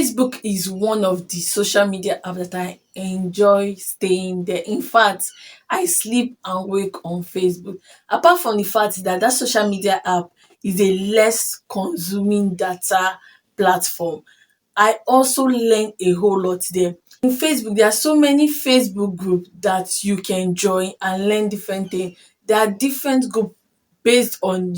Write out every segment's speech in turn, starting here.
Facebook is one of the social media app that I enjoy staying there. In fact, I sleep and wake on Facebook. Apart from the fact that that social media app is a less consuming data platform, I also learn a whole lot there. In Facebook, there are so many Facebook groups that you can join and learn different things. There are different groups based on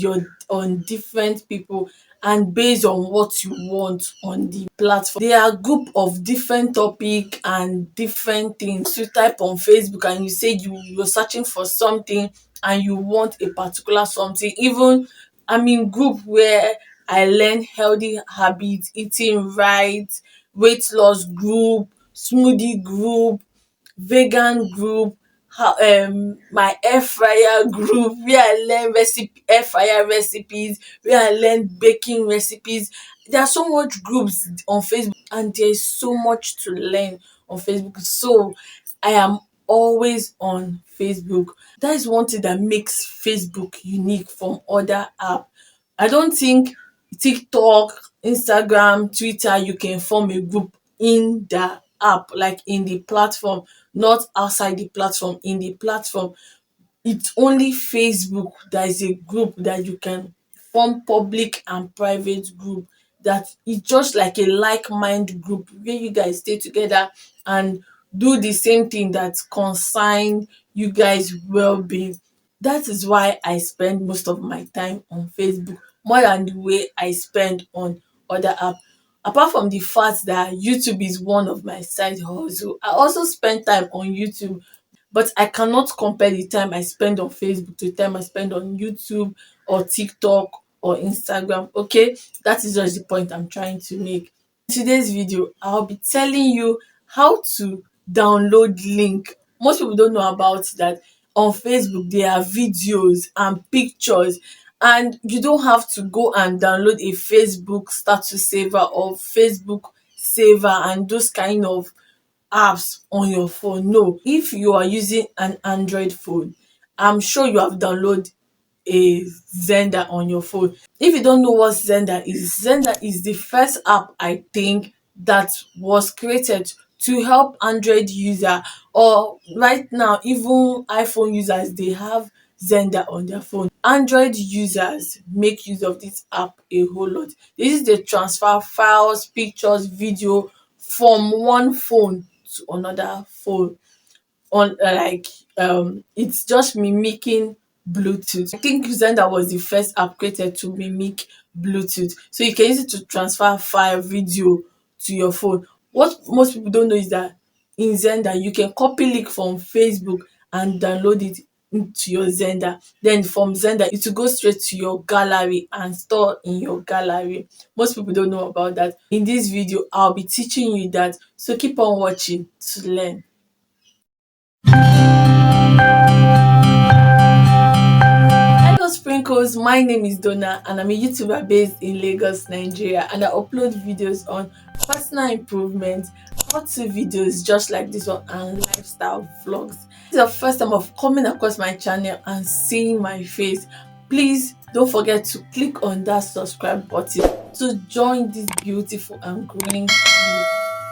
different people and based on what you want on the platform. There are group of different topic and different things. You type on Facebook and you say you're searching for something and you want a particular something. Even I'm in group where I learn healthy habits, eating right, weight loss group, smoothie group, vegan group, my air fryer group where I learn air fryer recipes, where I learn baking recipes. There are so much groups on Facebook and there is so much to learn on Facebook. So I am always on Facebook. That is one thing that makes Facebook unique from other app. I don't think TikTok, Instagram, Twitter, you can form a group in the app, like in the platform, not outside the platform. In the platform, it's only Facebook that is a group that you can form public and private group, that is just like a like-mind group where you guys stay together and do the same thing that concern you guys well-being. That is why I spend most of my time on Facebook more than the way I spend on other app. Apart from the fact that YouTube is one of my side hustle, I also spend time on YouTube, but I cannot compare the time I spend on Facebook to the time I spend on YouTube or TikTok or Instagram. Okay, that is just the point I'm trying to make. In today's video, I'll be telling you how to download link. Most people don't know about that. On Facebook, there are videos and pictures, and you don't have to go and download a Facebook status saver or Facebook saver and those kind of apps on your phone. No, if you are using an Android phone, I'm sure you have downloaded a Xender on your phone. If you don't know what Xender is the first app I think that was created to help Android user, or right now even iPhone users, they have Xender on their phone. Android users make use of this app a whole lot. This is the transfer files, pictures, video from one phone to another phone on it's just mimicking Bluetooth. I think Xender was the first app created to mimic Bluetooth. So you can use it to transfer file, video to your phone. What most people don't know is that in Xender you can copy link from Facebook and download it into your Xender. Then from Xender it will go straight to your gallery and store in your gallery. Most people don't know about that. In this video, I'll be teaching you that. So keep on watching to learn. Hello Sprinkles, my name is Donna and I'm a YouTuber based in Lagos, Nigeria, and I upload videos on personal improvement, how-to videos just like this one, and lifestyle vlogs. This is the first time of coming across my channel and seeing my face. Please don't forget to click on that subscribe button to join this beautiful and growing family.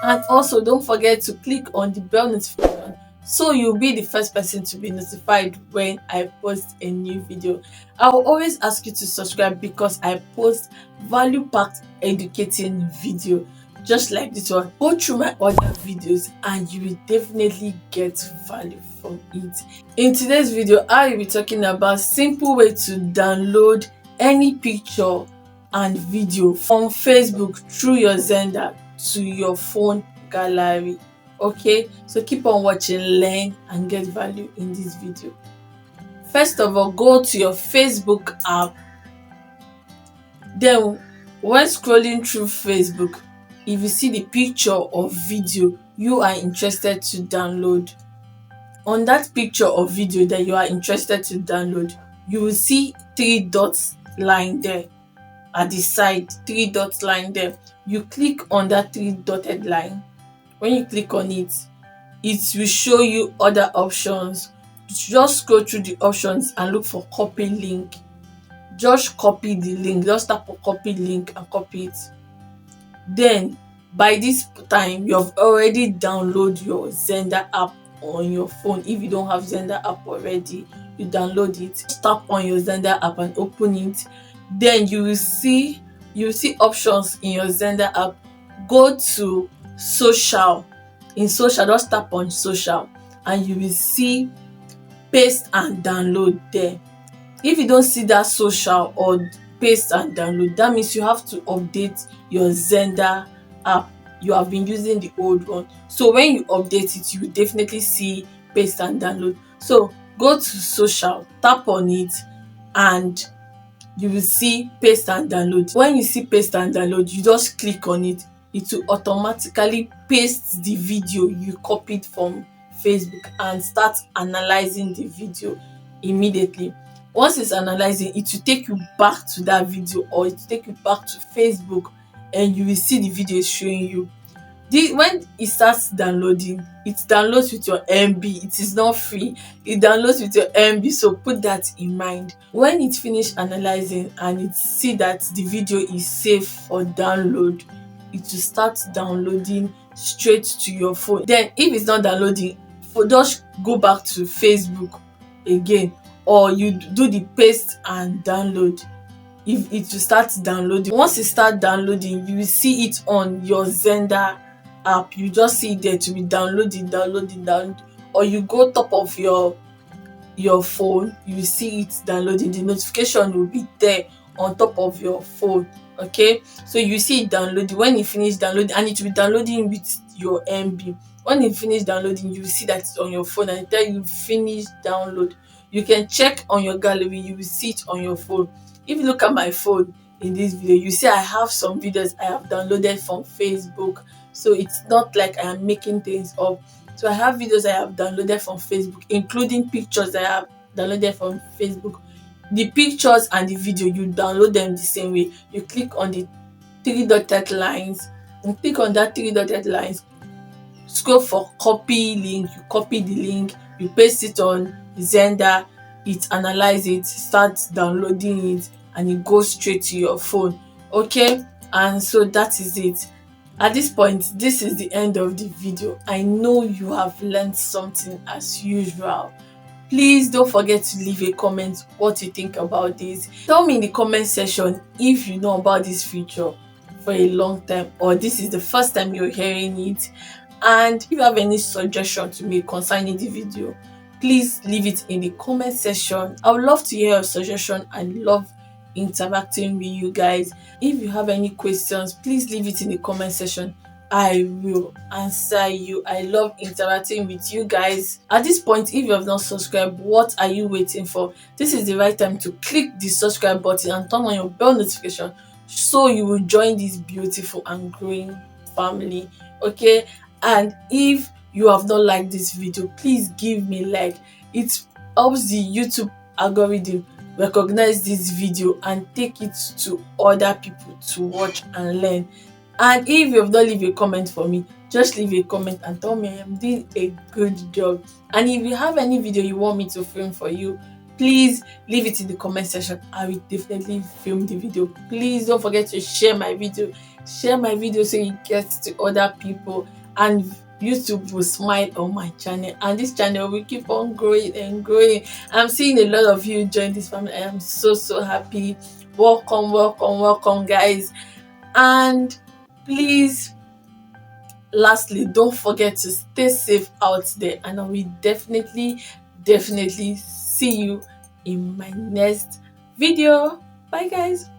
And also don't forget to click on the bell notification so you'll be the first person to be notified when I post a new video. I will always ask you to subscribe because I post value-packed educating video just like this one. Go through my other videos and you will definitely get value from it. In today's video, I will be talking about simple way to download any picture and video from Facebook through your Xender to your phone gallery. Okay, so keep on watching, learn and get value in this video. First of all, go to your Facebook app. Then when scrolling through Facebook, if you see the picture or video you are interested to download, on that picture or video that you are interested to download, you will see three dots line there at the side. Three dots line there. You click on that three dotted line. When you click on it, it will show you other options. Just scroll through the options and look for copy link. Just copy the link. Just tap on copy link and copy it. Then By this time you have already downloaded your Xender app on your phone. If you don't have Xender app already, you download it, tap on your Xender app and open it. Then you will see options in your Xender app. Go to social. In social, just tap on social and you will see paste and download there. If you don't see that social or paste and download, that means you have to update your Xender app. You have been using the old one, so when you update it, you will definitely see paste and download. So go to social, tap on it, and you will see paste and download. When you see paste and download, you just click on it. It will automatically paste the video you copied from Facebook and start analyzing the video immediately. Once it's analyzing, it will take you back to that video, or it will take you back to Facebook, and you will see the video showing you. When it starts downloading, it downloads with your MB. It is not free. It downloads with your MB, so put that in mind. When it finish analyzing and it see that the video is safe for download, it will start downloading straight to your phone. Then if it's not downloading, just go back to Facebook again, or you do the paste and download. If it will start downloading, once it start downloading, you will see it on your Xender app. You just see it there to be downloading, or you go top of your phone, you will see it downloading. The notification will be there on top of your phone. Okay, so you see it downloading. When it finish downloading, and it will be downloading with your MB. When it finish downloading, you will see that it's on your phone and it tell you finish download. You can check on your gallery, you will see it on your phone. If you look at my phone in this video, you see I have some videos I have downloaded from Facebook. So it's not like I am making things up. So I have videos I have downloaded from Facebook, including pictures I have downloaded from Facebook. The pictures and the video, you download them the same way. You click on the three dotted lines, and click on that three dotted lines, scroll for copy link, you copy the link, you paste it on Xender, it analyze it, start downloading it, and it goes straight to your phone. Okay, and so that is it. At this point, this is the end of the video. I know you have learned something as usual. Please don't forget to leave a comment what you think about this. Tell me in the comment section if you know about this feature for a long time, or this is the first time you're hearing it. And if you have any suggestion to me concerning the video, please leave it in the comment section. I would love to hear your suggestion. I love interacting with you guys. If you have any questions, please leave it in the comment section. I will answer you. I love interacting with you guys. At this point, if you have not subscribed, what are you waiting for? This is the right time to click the subscribe button and turn on your bell notification, so you will join this beautiful and growing family. Okay, and if you have not liked this video, please give me like. It helps the YouTube algorithm recognize this video and take it to other people to watch and learn. And if you have not leave a comment for me, just leave a comment and tell me I am doing a good job. And if you have any video you want me to film for you, please leave it in the comment section. I will definitely film the video. Please don't forget to share my video. Share my video so it gets to other people, and YouTube will smile on my channel, and this channel will keep on growing and growing. I'm seeing a lot of you join this family. I am so happy. Welcome guys. And please, lastly, don't forget to stay safe out there, and I will definitely see you in my next video. Bye guys.